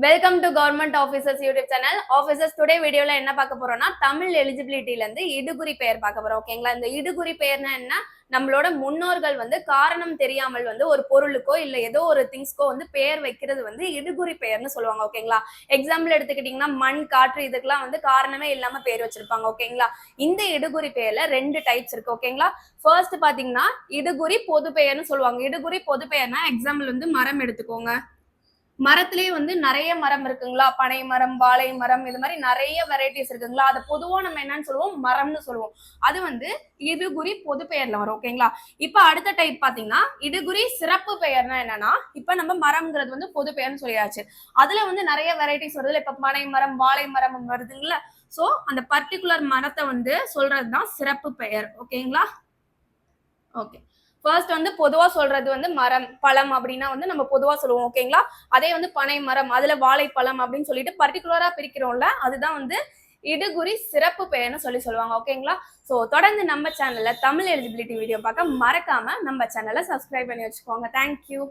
Welcome to government officers YouTube channel. Officers today வீடியோல என்ன பார்க்க போறோம்னா தமிழ் எலிஜிபிலிட்டில இருந்து இடுகுறி பெயர் பார்க்க போறோம். ஓகேங்களா? இந்த இடுகுறி பெயர்னா என்ன? நம்மளோட முன்னோர்கள் காரணம் தெரியாமல் ஒரு பொருளுக்கோ இல்ல ஏதோ ஒரு திங்ஸ்க்கோ பெயர் வைக்கிறது இடுகுறி பெயர்னு சொல்லுவாங்க. ஓகேங்களா? எக்ஸாம்பிள் எடுத்துக்கிட்டீங்கன்னா மண், காற்று இதுக்கெல்லாம் காரணமே இல்லாம பெயர் வச்சிருப்பாங்க. ஓகேங்களா? இந்த இடுகுறி பெயர்ல 2 டைப்ஸ் இருக்கு. ஓகேங்களா? ஃபர்ஸ்ட் பாத்தீங்கன்னா இடுகுறி பொது பெயர்னு சொல்லுவாங்க. இடுகுறி பொது பெயர்னா எக்ஸாம்பிள் மரம் எடுத்துக்கோங்க. மரத்திலேயே நிறைய மரம் இருக்குங்களா, பனை மரம், வாழை மரம், இது மாதிரி நிறைய வெரைட்டிஸ் இருக்குங்களா. அதை பொதுவா நம்ம என்னன்னு சொல்லுவோம், மரம்னு சொல்லுவோம். அது இடுகுறி பொது பெயர்ல வரும். ஓகேங்களா? இப்ப அடுத்த டைப் பாத்தீங்கன்னா இடுகுறி சிறப்பு பெயர்னா என்னன்னா, இப்ப நம்ம மரம்ங்கிறது பொது பெயர்னு சொல்லியாச்சு. அதுல நிறைய வெரைட்டிஸ் வருது. இப்ப பனை மரம், வாழை மரம் வருதுங்களா. சோ அந்த பர்டிகுலர் மரத்தை சொல்றதுதான் சிறப்பு பெயர். ஓகேங்களா? ஓகே. ஃபர்ஸ்ட் பொதுவா சொல்றது மரம், பழம் அப்படின்னா நம்ம பொதுவா சொல்லுவோம். ஓகேங்களா? அதே பனை மரம், அதுல வாழைப்பழம் அப்படின்னு சொல்லிட்டு பர்டிகுலரா பிரிக்கிறோம்ல, அதுதான் இடுகுறி சிறப்பு பெயர்னு சொல்லுவாங்க. ஓகேங்களா? சோ தொடர்ந்து நம்ம சேனல்ல தமிழ் எலிஜிபிலிட்டி வீடியோ பார்க்க மறக்காம நம்ம சேனலை சப்ஸ்கிரைப் பண்ணி வச்சுக்கோங்க. தேங்க்யூ.